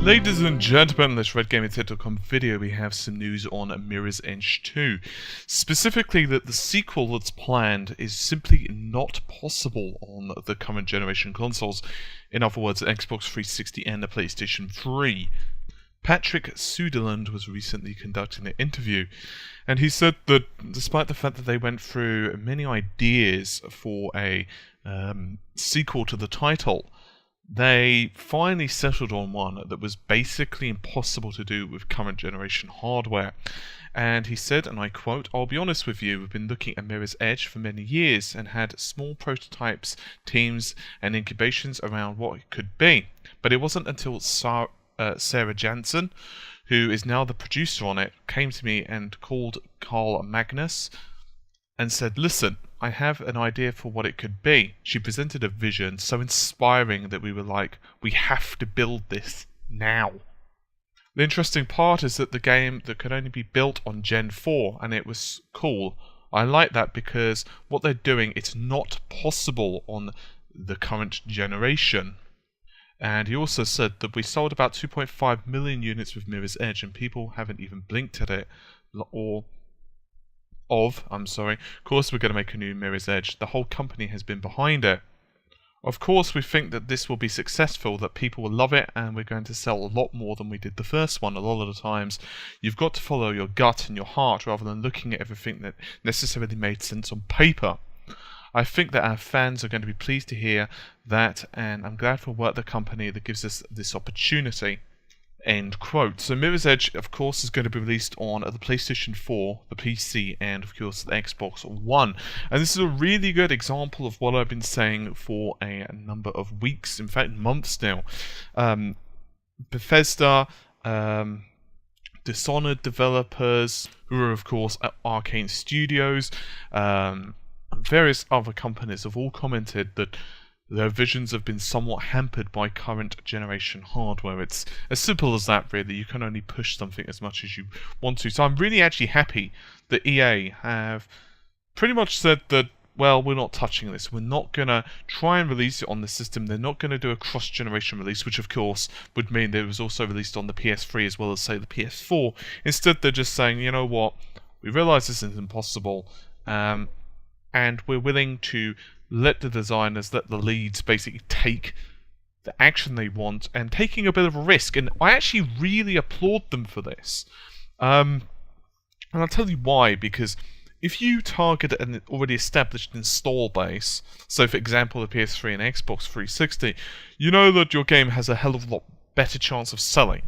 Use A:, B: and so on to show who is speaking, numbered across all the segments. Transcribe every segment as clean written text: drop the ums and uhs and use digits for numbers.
A: Ladies and gentlemen, in this RedGamingTech.com video we have some news on Mirror's Edge 2. Specifically that the sequel that's planned is simply not possible on the current generation consoles. In other words, Xbox 360 and the PlayStation 3. Patrick Söderlund was recently conducting an interview, and he said that despite the fact that they went through many ideas for a sequel to the title, they finally settled on one that was basically impossible to do with current generation hardware. And he said, and I quote, "I'll be honest with you, we've been looking at Mirror's Edge for many years and had small prototypes, teams and incubations around what it could be. But it wasn't until Sarah Jansen, who is now the producer on it, came to me and called Carl Magnus and said, listen, I have an idea for what it could be." She presented a vision so inspiring that we were like, we have to build this now. The interesting part is that the game that could only be built on Gen 4, and it was cool. I like that because what they're doing, it's not possible on the current generation. And he also said that we sold about 2.5 million units with Mirror's Edge and people haven't even blinked at it. Of course we're going to make a new Mirror's Edge. The whole company has been behind it. Of course we think that this will be successful, that people will love it, and we're going to sell a lot more than we did the first one. A lot of the times you've got to follow your gut and your heart rather than looking at everything that necessarily made sense on paper. I think that our fans are going to be pleased to hear that, and I'm glad for work the company that gives us this opportunity. End quote. So Mirror's Edge, of course, is going to be released on the PlayStation 4, the PC, and of course the Xbox One. And this is a really good example of what I've been saying for a number of weeks, in fact months now. Bethesda, Dishonored developers, who are of course at Arcane Studios, and various other companies have all commented that their visions have been somewhat hampered by current generation hardware. It's as simple as that, really. You can only push something as much as you want to. So I'm really actually happy that EA have pretty much said that, well, we're not touching this. We're not going to try and release it on the system. They're not going to do a cross-generation release, which of course would mean that it was also released on the PS3 as well as, say, the PS4. Instead, they're just saying, you know what, we realise this is impossible, and we're willing to let the designers, let the leads basically take the action they want, and taking a bit of a risk. And I actually really applaud them for this. And I'll tell you why, because if you target an already established install base, so for example the PS3 and Xbox 360, you know that your game has a hell of a lot better chance of selling.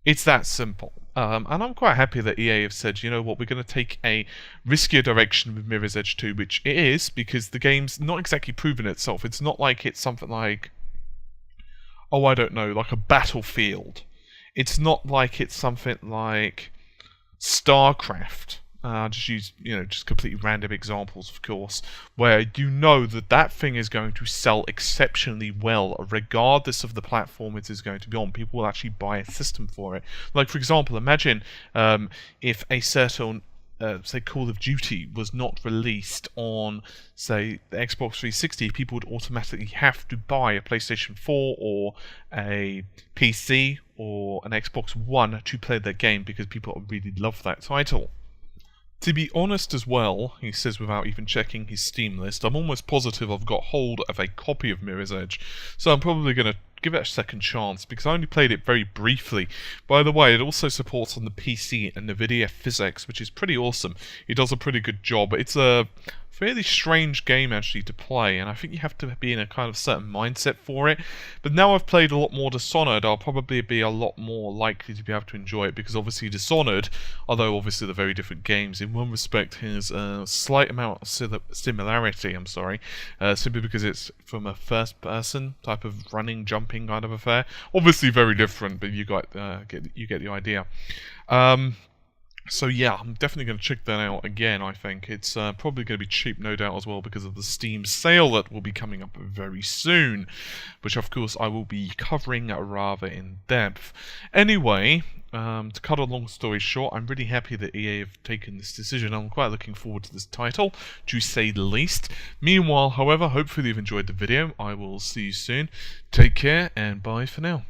A: It's that simple. And I'm quite happy that EA have said, you know what, we're going to take a riskier direction with Mirror's Edge 2, which it is, because the game's not exactly proven itself. It's not like it's something like, oh, I don't know, like a Battlefield. It's not like it's something like StarCraft. Just use, just completely random examples, of course, where you know that that thing is going to sell exceptionally well, regardless of the platform it is going to be on. People will actually buy a system for it. Like, for example, imagine if a certain, say, Call of Duty was not released on, say, the Xbox 360, people would automatically have to buy a PlayStation 4 or a PC or an Xbox One to play their game because people really love that title. To be honest as well, he says without even checking his Steam list, I'm almost positive I've got hold of a copy of Mirror's Edge, so I'm probably going to give it a second chance, because I only played it very briefly. By the way, it also supports on the PC and NVIDIA Physics, which is pretty awesome. It does a pretty good job. It's a fairly strange game actually to play, and I think you have to be in a kind of certain mindset for it. But now I've played a lot more Dishonored, I'll probably be a lot more likely to be able to enjoy it, because obviously Dishonored, although obviously they're very different games, in one respect has a slight amount of similarity, simply because it's from a first-person type of running, jumping kind of affair. Obviously very different, but you get the idea. So yeah, I'm definitely going to check that out again. I think it's probably going to be cheap, no doubt, as well, because of the Steam sale that will be coming up very soon, which of course I will be covering rather in depth. Anyway, to cut a long story short, I'm really happy that EA have taken this decision. I'm quite looking forward to this title, to say the least. Meanwhile, however, hopefully you've enjoyed the video. I will see you soon. Take care, and bye for now.